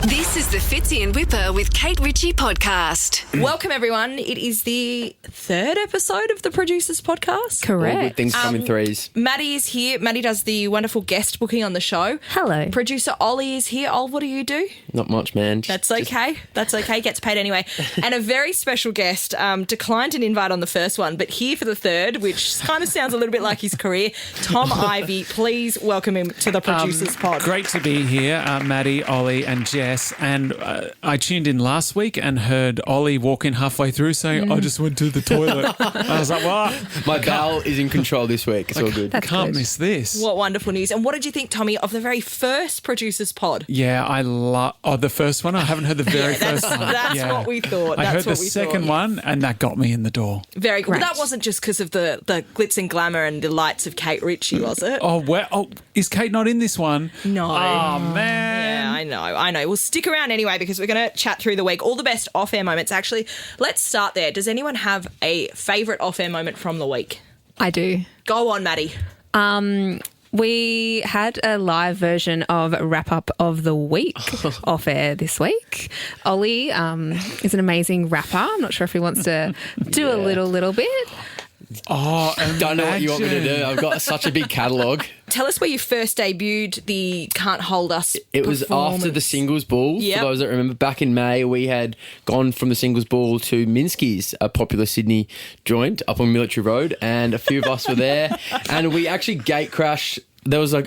This is the Fitzy and Whipper with Kate Ritchie podcast. Welcome, everyone. It is the third episode of the Producers Podcast. Correct. All good things come in threes. Maddie is here. Maddie does the wonderful guest booking on the show. Hello. Producer Ollie is here. Ol, what do you do? Not much, man. That's okay. That's okay. Gets paid anyway. And a very special guest declined an invite on the first one, but here for the third, which kind of sounds a little bit like his career. Tom Ivey, please welcome him to the Producers Pod. Great to be here, Maddie, Ollie and Jess. And I tuned in last week and heard Ollie walk in halfway through saying, I just went to the toilet. I was like, what? My bowel is in control this week. It's all good. Can't miss this. What wonderful news. And what did you think, Tommy, of the very first Producers Pod? Yeah, I love the first one. I haven't heard the very first one. That's what we thought. I That's heard the what we second thought. one and that got me in the door. Very good. Great. But that wasn't just because of the glitz and glamour and the lights of Kate Ritchie, was it? Oh, is Kate not in this one? No. Oh, man. Yeah, I know. We'll stick around anyway because we're going to chat through the week. All the best off-air moments. Actually, let's start there. Does anyone have a favourite off-air moment from the week? I do. Go on, Maddie. We had a live version of Wrap Up of the Week off air this week. Ollie is an amazing rapper. I'm not sure if he wants to do a little bit. Oh, Don't know what you want me to do. I've got such a big catalogue. Tell us where you first debuted the Can't Hold Us It was after the Singles Ball. Yep. For those that remember, back in May, we had gone from the Singles Ball to Minsky's, a popular Sydney joint up on Military Road, and a few of us were there. And we actually gate crashed. There was a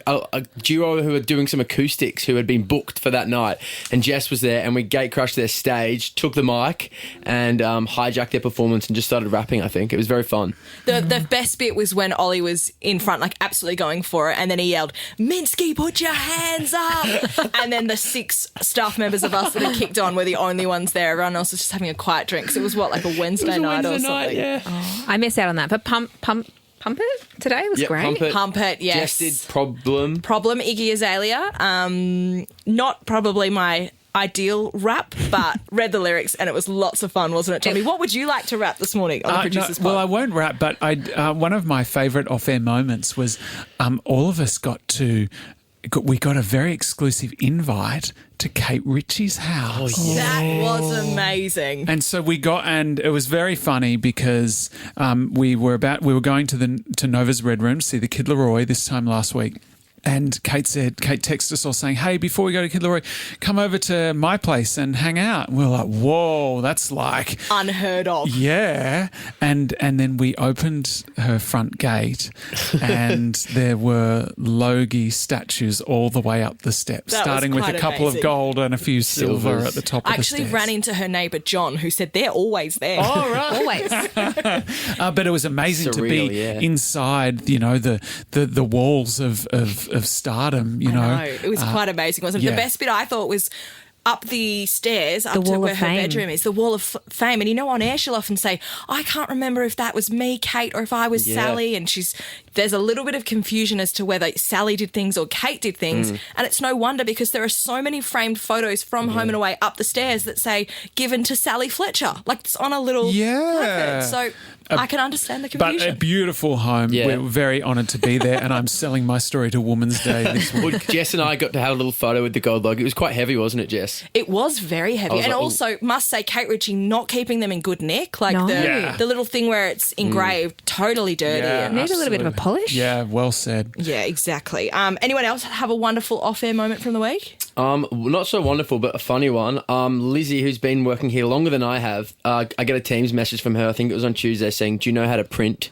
duo who were doing some acoustics who had been booked for that night, and Jess was there, and we gate crashed their stage, took the mic, and hijacked their performance and just started rapping. I think it was very fun. The best bit was when Ollie was in front, like absolutely going for it, and then he yelled, "Minsky, put your hands up!" And then the 6 staff members of us that had kicked on were the only ones there. Everyone else was just having a quiet drink. So it was what, like a Wednesday night or something? Yeah. I missed out on that, but Pump It today was great. Pump it. Yes. Jess did Problem. Iggy Azalea. Not probably my ideal rap, but read the lyrics and it was lots of fun, wasn't it, Tommy? What would you like to rap this morning on the Producers Pod? Well, I won't rap, but one of my favourite off-air moments was all of us we got a very exclusive invite to Kate Ritchie's house. Oh, yeah. That was amazing. And so and it was very funny because we were going to Nova's Red Room to see the Kid Laroi this time last week. And Kate texted us all saying, hey, before we go to Kid Laroi, come over to my place and hang out. And we were like, whoa, that's like Unheard of. yeah. And then we opened her front gate and there were Logie statues all the way up the steps, That was starting with a quite couple amazing. of gold and a few silver Silvers. at the top I of the actually stairs. ran into her neighbour John, who said they're always there. Oh, right. Always. But it was amazing to be Surreal, yeah. inside, the walls of stardom, you know. I know. It was quite amazing, wasn't it? yeah. The best bit I thought was up the stairs, up to Wall where of her Fame. bedroom is, the Wall of Fame. And on air she'll often say, I can't remember if that was me, Kate, or if I was Yeah. Sally. And there's a little bit of confusion as to whether Sally did things or Kate did things. And it's no wonder because there are so many framed photos from Home and Away up the stairs that say, given to Sally Fletcher. Like it's on a little Yeah. placard. So I can understand the But confusion. a beautiful home. Yeah. We're very honoured to be there, and I'm selling my story to Women's Day this week. Well, Jess and I got to have a little photo with the gold log. It was quite heavy, wasn't it, Jess? It was very heavy. was And like, also, must say, Kate Ritchie not keeping them in good nick. Like No. Yeah. the little thing where it's engraved, totally dirty. Yeah. And- Need a little bit of a Absolutely. polish. Yeah, well said. yeah, exactly. Anyone else have a wonderful off-air moment from the week? Not so wonderful, but a funny one. Lizzie, who's been working here longer than I have, I get a Teams message from her, I think it was on Tuesday, saying, do you know how to print?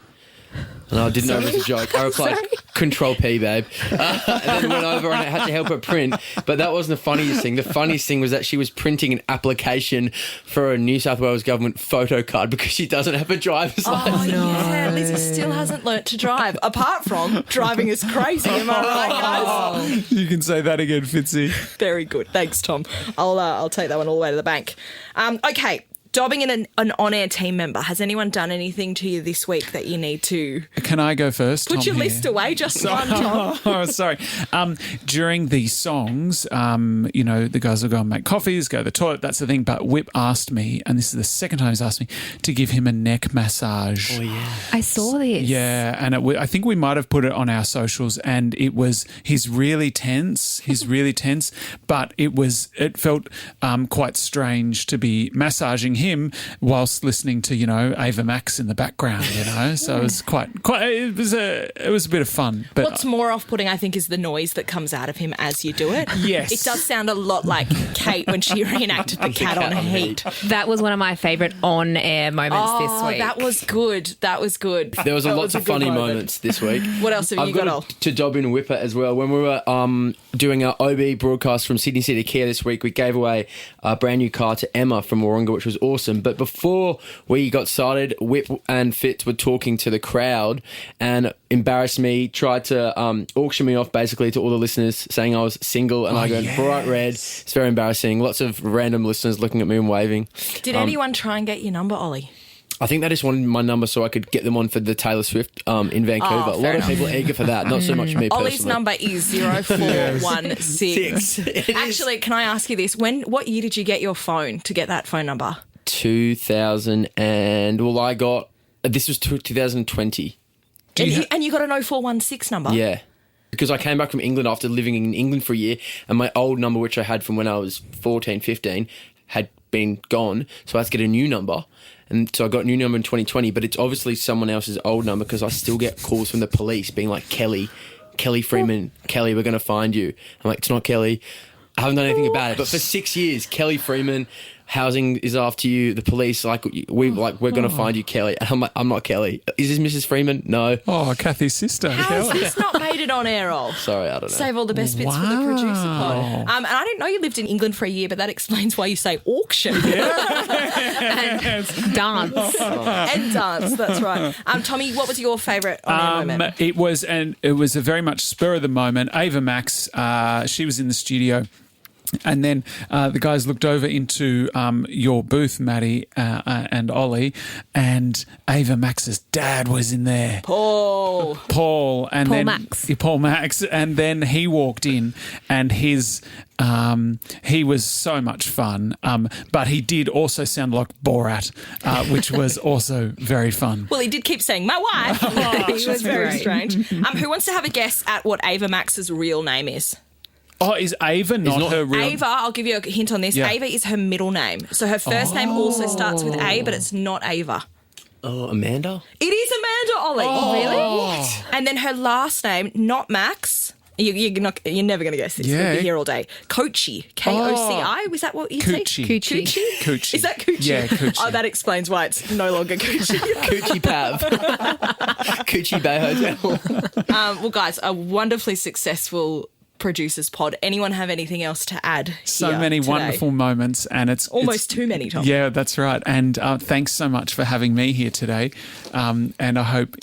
And I didn't know it was a joke. I replied, Control P, babe. And then went over and I had to help her print. But that wasn't the funniest thing. The funniest thing was that she was printing an application for a New South Wales government photo card because she doesn't have a driver's license. Yeah, Lizzie still hasn't learnt to drive, apart from driving is crazy. Am I right, guys? You can say that again, Fitzy. Very good. Thanks, Tom. I'll take that one all the way to the bank. Okay. dobbing in an on-air team member. Has anyone done anything to you this week that you need to Can I go first? put Tom, your here? list away? Just one, Tom. Oh, sorry. During the songs, the guys will go and make coffees, go to the toilet, that's the thing. But Whip asked me, and this is the second time he's asked me, to give him a neck massage. Oh, yeah. I saw this. Yeah, and I think we might have put it on our socials, and he's really tense. He's really tense, but it felt quite strange to be massaging him whilst listening to Ava Max in the background. So it was it was a bit of fun. But What's more off-putting, I think, is the noise that comes out of him as you do it. Yes. It does sound a lot like Kate when she reenacted the cat on heat. That was one of my favourite on-air moments this week. That was good. That was good. There was That lots of a good funny moment. moments this week. What else have I've you got, got Ol? to dob in Whipper as well. When we were doing our OB broadcast from Sydney City Kia this week, we gave away a brand new car to Emma from Warringah, which was awesome. But before we got started, Whip and Fitz were talking to the crowd and embarrassed me, tried to auction me off basically to all the listeners, saying I was single, and I went bright red. It's very embarrassing. Lots of random listeners looking at me and waving. Did anyone try and get your number, Ollie? I think they just wanted my number so I could get them on for the Taylor Swift in Vancouver. A lot of people are eager for that, not so much me personally. Ollie's number is 0416. Six. Actually, can I ask you this? What year did you get your phone to get that phone number? 2000 and I got this was 2020. And you got an 0416 number? Yeah, because I came back from England after living in England for a year, and my old number, which I had from when I was 14, 15, had been gone, so I had to get a new number. And so I got a new number in 2020, but it's obviously someone else's old number because I still get calls from the police being like, Kelly Freeman, Kelly, we're going to find you. I'm like, it's not Kelly. I haven't done anything about it. But for 6 years, Kelly Freeman, housing is after you, the police, we're going to find you, Kelly. And I'm like, I'm not Kelly. Is this Mrs. Freeman? No. Oh, Kathy's sister. How has this not made it on air, Ol? Sorry, I don't know. Save all the best bits for the producer pod. And I didn't know you lived in England for a year, but that explains why you say auction. And dance. And dance, that's right. Tommy, what was your favourite on-air moment? It was a very much spur of the moment. Ava Max, she was in the studio. And then the guys looked over into your booth, Maddie and Ollie, and Ava Max's dad was in there. Paul, and then Max. Paul Max, and then he walked in, and he was so much fun, but he did also sound like Borat, which was also very fun. Well, he did keep saying, my wife. Which was very great. strange. Who wants to have a guess at what Ava Max's real name is? Oh, is Ava not her real? Ava, I'll give you a hint on this. Yeah. Ava is her middle name. So her first name also starts with A, but it's not Ava. Oh, Amanda? It is Amanda, Ollie. Oh, really? What? And then her last name, not Max. You're never going to guess this. Yeah. We'll be here all day. Kochi. Koci. Was that what you say? Coochie. Coochie. Is that Coochie? Yeah, Coochie. Oh, that explains why it's no longer Coochie. Coochie Pav. Coochie Bay Hotel. Well, guys, a wonderfully successful producers pod. Anyone have anything else to add? So here many today? wonderful moments, and it's Almost too many, Tom. Yeah, that's right. And thanks so much for having me here today. And I hope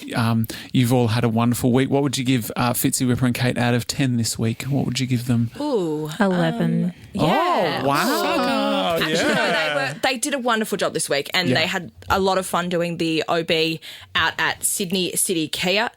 you've all had a wonderful week. What would you give Fitzy, Whipper, and Kate out of 10 this week? What would you give them? Ooh. 11. Yeah. Oh, wow. Actually, no, they did a wonderful job this week, and they had a lot of fun doing the OB out at Sydney City Kia.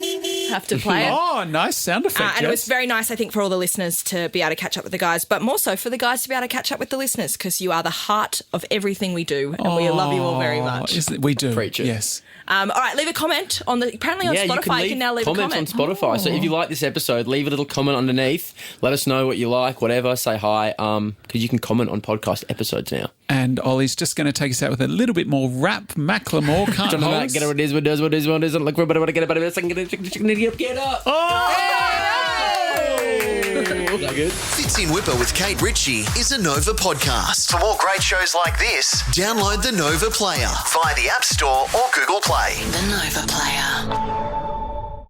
Have to play it. Oh, nice sound effect. And it was very nice, I think, for all the listeners to be able to catch up with the guys, but more so for the guys to be able to catch up with the listeners, because you are the heart of everything we do, and we love you all very much. We do. Preach it. Yes. All right, leave a comment on apparently on Spotify. You can now leave a comments comment. on Spotify. So if you like this episode, leave a little comment underneath. Let us know what you like, whatever. Say hi, because you can comment on podcast episodes now. And Ollie's just going to take us out with a little bit more rap. Macklemore can't Get hold us. what it is, what does, what is, what isn't. Look for what I get about it. Get up. Is that good? Fitz in Whipper with Kate Ritchie is a Nova podcast. For more great shows like this, download the Nova Player via the App Store or Google Play. The Nova Player.